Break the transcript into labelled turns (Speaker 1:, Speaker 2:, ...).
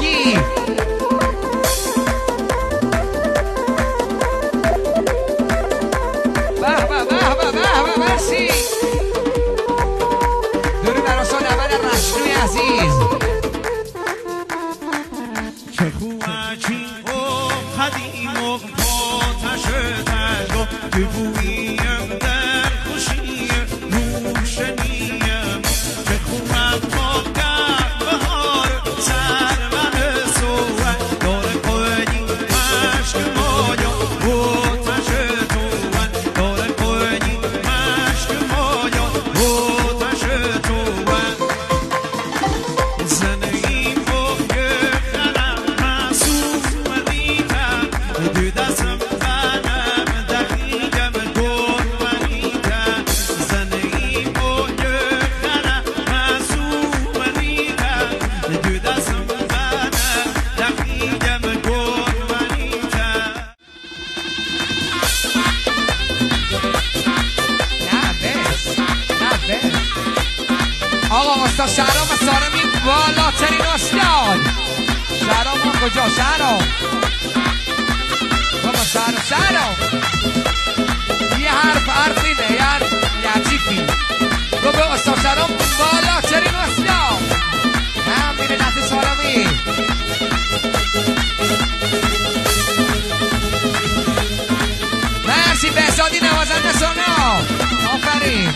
Speaker 1: زندگی. به به به به به به مرسی. درود بر استاد اول رشنوی عزیز.
Speaker 2: چه خوب عجیب و قدیم و پاتش تنگا که بوییم در خوشی روشنیم. چه خوبم با بهار سر من سوان داره کنی مشک مایا آتش توان داره کنی مشک مایا آتش توان. زنه این بخیه خلم محصول مریدم دو دستم بنم دقیقم گل مریدم. زنه این بخیه خلم محصول مریدم دو دستم بنم دقیقم گل مریدم.
Speaker 1: نه بس آقا استاد شهرام و سارمی بالاترین استاد. شهرام هم کجا؟ شهرام بابا شهرام یه حرف اینه یه حرف یعجیفی گو به استاد شهرام بالاترین استاد. هم میره نفت سارمی. مرسی بهزادی نوازنده سونا. آفرین.